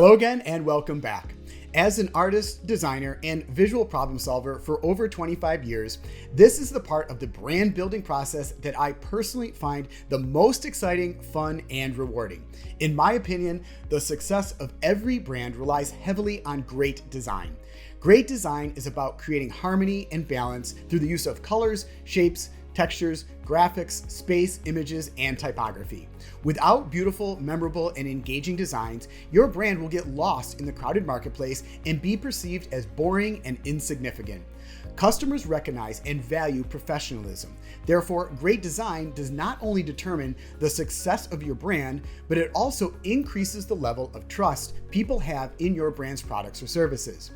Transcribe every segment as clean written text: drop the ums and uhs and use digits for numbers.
Hello again and welcome back. As an artist, designer, and visual problem solver for over 25 years, this is the part of the brand building process that I personally find the most exciting, fun, and rewarding. In my opinion, the success of every brand relies heavily on great design. Great design is about creating harmony and balance through the use of colors, shapes, textures, graphics, space, images, and typography. Without beautiful, memorable, and engaging designs, your brand will get lost in the crowded marketplace and be perceived as boring and insignificant. Customers recognize and value professionalism. Therefore, great design does not only determine the success of your brand, but it also increases the level of trust people have in your brand's products or services.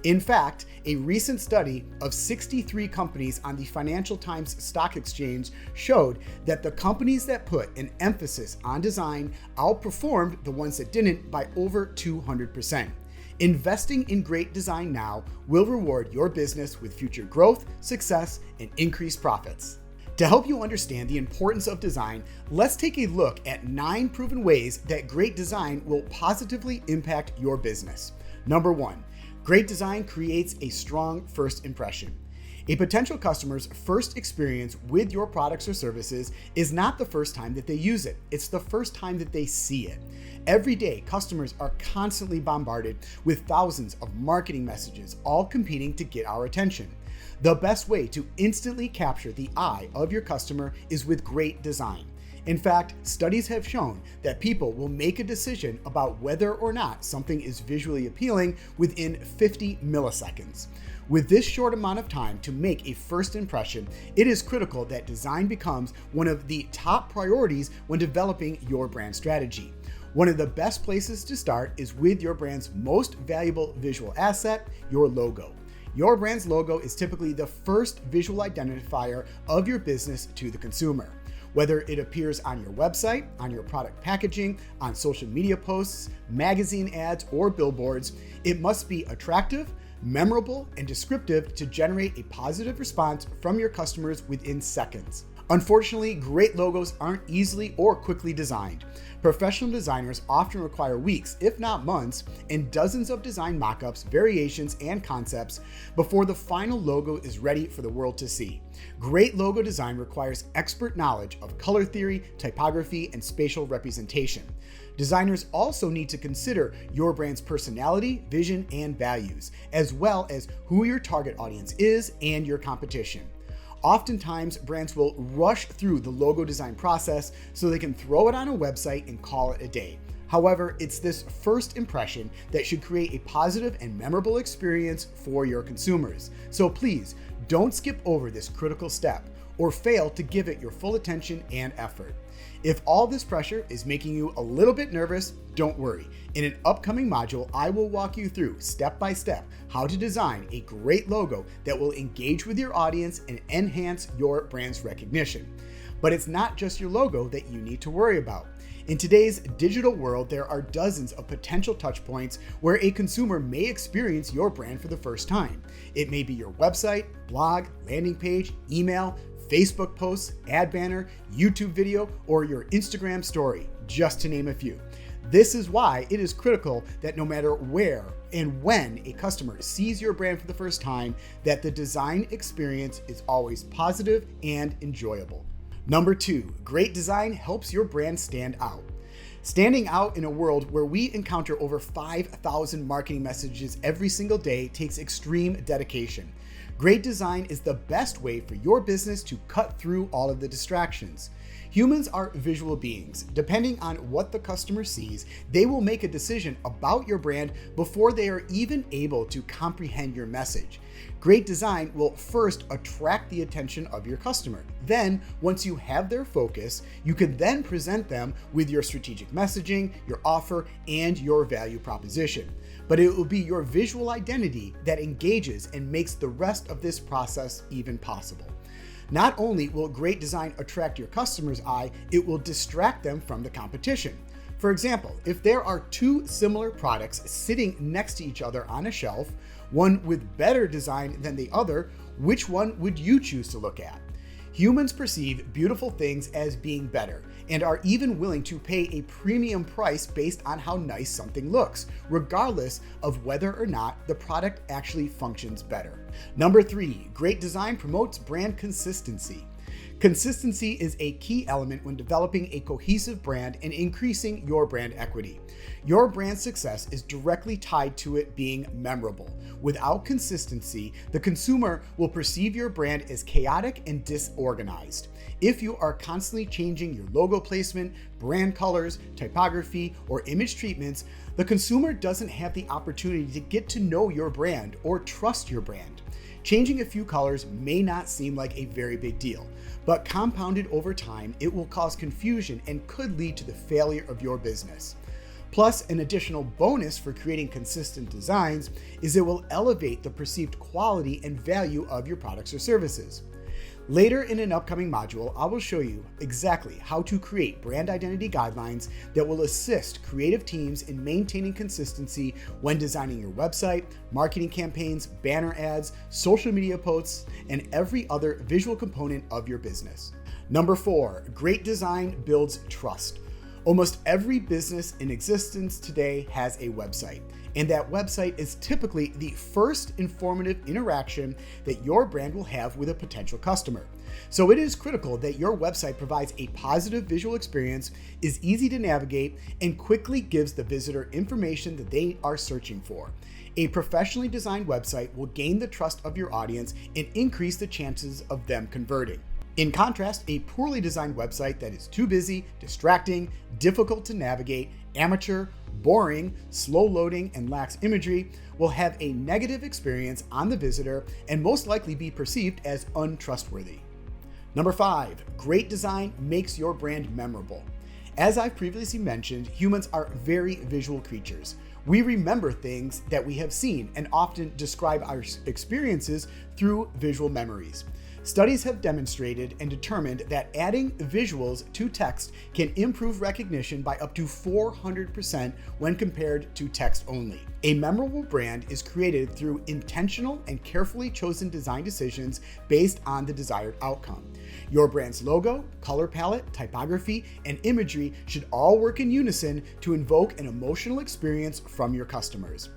In fact, a recent study of 63 companies on the Financial Times Stock Exchange showed that the companies that put an emphasis on design outperformed the ones that didn't by over 200%. Investing in great design now will reward your business with future growth, success, and increased profits. To help you understand the importance of design, let's take a look at 9 proven ways that great design will positively impact your business. Number 1. Great design creates a strong first impression. A potential customer's first experience with your products or services is not the first time that they use it. It's the first time that they see it. Every day, customers are constantly bombarded with thousands of marketing messages, all competing to get our attention. The best way to instantly capture the eye of your customer is with great design. In fact, studies have shown that people will make a decision about whether or not something is visually appealing within 50 milliseconds. With this short amount of time to make a first impression, it is critical that design becomes one of the top priorities when developing your brand strategy. One of the best places to start is with your brand's most valuable visual asset, your logo. Your brand's logo is typically the first visual identifier of your business to the consumer. Whether it appears on your website, on your product packaging, on social media posts, magazine ads, or billboards, it must be attractive, memorable, and descriptive to generate a positive response from your customers within seconds. Unfortunately, great logos aren't easily or quickly designed. Professional designers often require weeks, if not months, and dozens of design mock-ups, variations, and concepts before the final logo is ready for the world to see. Great logo design requires expert knowledge of color theory, typography, and spatial representation. Designers also need to consider your brand's personality, vision, and values, as well as who your target audience is and your competition. Oftentimes, brands will rush through the logo design process so they can throw it on a website and call it a day. However, it's this first impression that should create a positive and memorable experience for your consumers. So please, don't skip over this critical step or fail to give it your full attention and effort. If all this pressure is making you a little bit nervous, don't worry. In an upcoming module, I will walk you through step by step how to design a great logo that will engage with your audience and enhance your brand's recognition. But it's not just your logo that you need to worry about. In today's digital world, there are dozens of potential touch points where a consumer may experience your brand for the first time. It may be your website, blog, landing page, email, Facebook posts, ad banner, YouTube video, or your Instagram story, just to name a few. This is why it is critical that no matter where and when a customer sees your brand for the first time, that the design experience is always positive and enjoyable. Number 2, great design helps your brand stand out. Standing out in a world where we encounter over 5,000 marketing messages every single day takes extreme dedication. Great design is the best way for your business to cut through all of the distractions. Humans are visual beings. Depending on what the customer sees, they will make a decision about your brand before they are even able to comprehend your message. Great design will first attract the attention of your customer. Then, once you have their focus, you can then present them with your strategic messaging, your offer, and your value proposition. But it will be your visual identity that engages and makes the rest of this process even possible. Not only will great design attract your customer's eye, it will distract them from the competition. For example, if there are 2 similar products sitting next to each other on a shelf, one with better design than the other, which one would you choose to look at? Humans perceive beautiful things as being better and are even willing to pay a premium price based on how nice something looks, regardless of whether or not the product actually functions better. Number 3, great design promotes brand consistency. Consistency is a key element when developing a cohesive brand and increasing your brand equity. Your brand success is directly tied to it being memorable. Without consistency, the consumer will perceive your brand as chaotic and disorganized. If you are constantly changing your logo placement, brand colors, typography, or image treatments, the consumer doesn't have the opportunity to get to know your brand or trust your brand. Changing a few colors may not seem like a very big deal, but compounded over time, it will cause confusion and could lead to the failure of your business. Plus, an additional bonus for creating consistent designs is it will elevate the perceived quality and value of your products or services. Later in an upcoming module, I will show you exactly how to create brand identity guidelines that will assist creative teams in maintaining consistency when designing your website, marketing campaigns, banner ads, social media posts, and every other visual component of your business. Number 4, great design builds trust. Almost every business in existence today has a website, and that website is typically the first informative interaction that your brand will have with a potential customer. So it is critical that your website provides a positive visual experience, is easy to navigate, and quickly gives the visitor information that they are searching for. A professionally designed website will gain the trust of your audience and increase the chances of them converting. In contrast, a poorly designed website that is too busy, distracting, difficult to navigate, amateur, boring, slow loading, and lacks imagery will have a negative experience on the visitor and most likely be perceived as untrustworthy. Number 5, great design makes your brand memorable. As I've previously mentioned, humans are very visual creatures. We remember things that we have seen and often describe our experiences through visual memories. Studies have demonstrated and determined that adding visuals to text can improve recognition by up to 400% when compared to text only. A memorable brand is created through intentional and carefully chosen design decisions based on the desired outcome. Your brand's logo, color palette, typography, and imagery should all work in unison to invoke an emotional experience from your customers.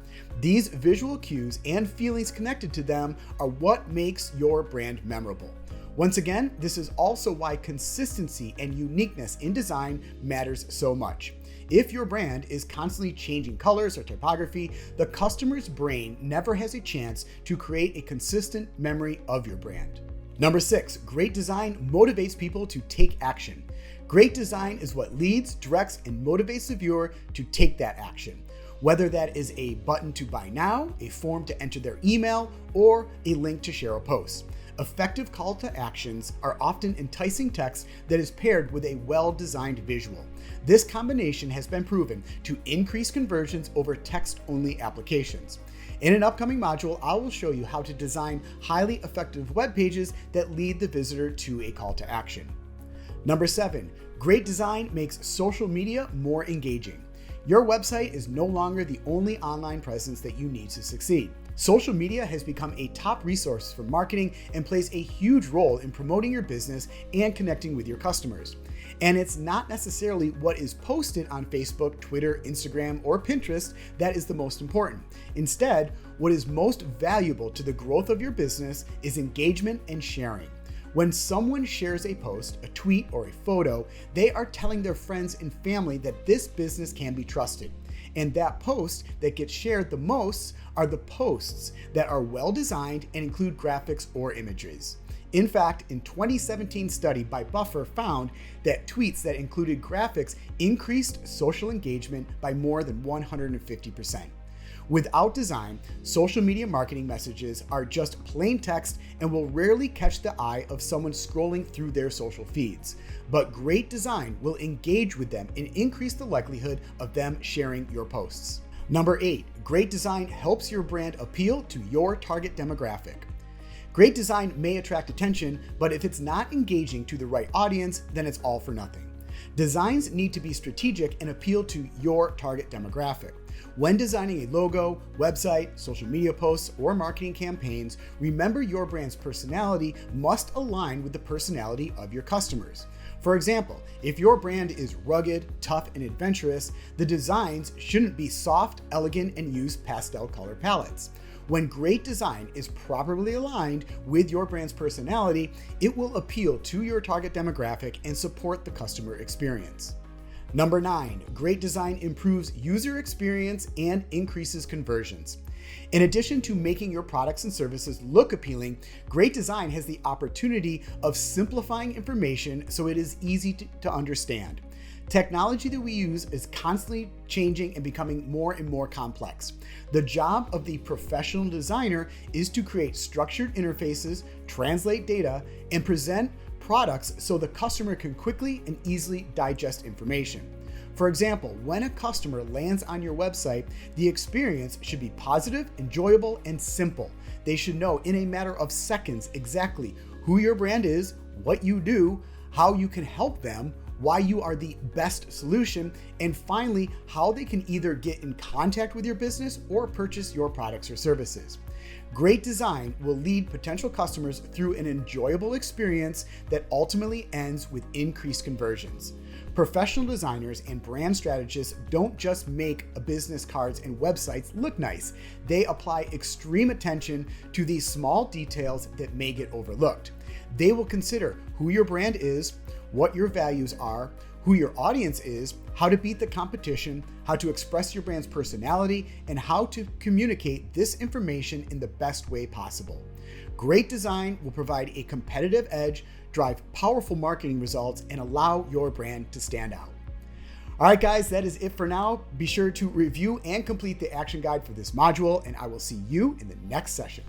These visual cues and feelings connected to them are what makes your brand memorable. Once again, this is also why consistency and uniqueness in design matters so much. If your brand is constantly changing colors or typography, the customer's brain never has a chance to create a consistent memory of your brand. Number 6, great design motivates people to take action. Great design is what leads, directs, and motivates the viewer to take that action. Whether that is a button to buy now, a form to enter their email, or a link to share a post. Effective call to actions are often enticing text that is paired with a well-designed visual. This combination has been proven to increase conversions over text-only applications. In an upcoming module, I will show you how to design highly effective web pages that lead the visitor to a call to action. Number 7, great design makes social media more engaging. Your website is no longer the only online presence that you need to succeed. Social media has become a top resource for marketing and plays a huge role in promoting your business and connecting with your customers. And it's not necessarily what is posted on Facebook, Twitter, Instagram, or Pinterest that is the most important. Instead, what is most valuable to the growth of your business is engagement and sharing. When someone shares a post, a tweet, or a photo, they are telling their friends and family that this business can be trusted. And that post that gets shared the most are the posts that are well designed and include graphics or images. In fact, a 2017 study by Buffer found that tweets that included graphics increased social engagement by more than 150%. Without design, social media marketing messages are just plain text and will rarely catch the eye of someone scrolling through their social feeds. But great design will engage with them and increase the likelihood of them sharing your posts. Number 8, great design helps your brand appeal to your target demographic. Great design may attract attention, but if it's not engaging to the right audience, then it's all for nothing. Designs need to be strategic and appeal to your target demographic. When designing a logo, website, social media posts, or marketing campaigns, remember your brand's personality must align with the personality of your customers. For example, if your brand is rugged, tough, and adventurous, the designs shouldn't be soft, elegant, and use pastel color palettes. When great design is properly aligned with your brand's personality, it will appeal to your target demographic and support the customer experience. Number 9, great design improves user experience and increases conversions. In addition to making your products and services look appealing, great design has the opportunity of simplifying information so it is easy to understand. Technology that we use is constantly changing and becoming more and more complex. The job of the professional designer is to create structured interfaces, translate data, and present products so the customer can quickly and easily digest information. For example, when a customer lands on your website, the experience should be positive, enjoyable, and simple. They should know in a matter of seconds exactly who your brand is, what you do, how you can help them, why you are the best solution, and finally, how they can either get in contact with your business or purchase your products or services. Great design will lead potential customers through an enjoyable experience that ultimately ends with increased conversions. Professional designers and brand strategists don't just make business cards and websites look nice. They apply extreme attention to these small details that may get overlooked. They will consider who your brand is, what your values are, who your audience is, how to beat the competition, how to express your brand's personality, and how to communicate this information in the best way possible. Great design will provide a competitive edge, drive powerful marketing results, and allow your brand to stand out. All right, guys, that is it for now. Be sure to review and complete the action guide for this module, and I will see you in the next session.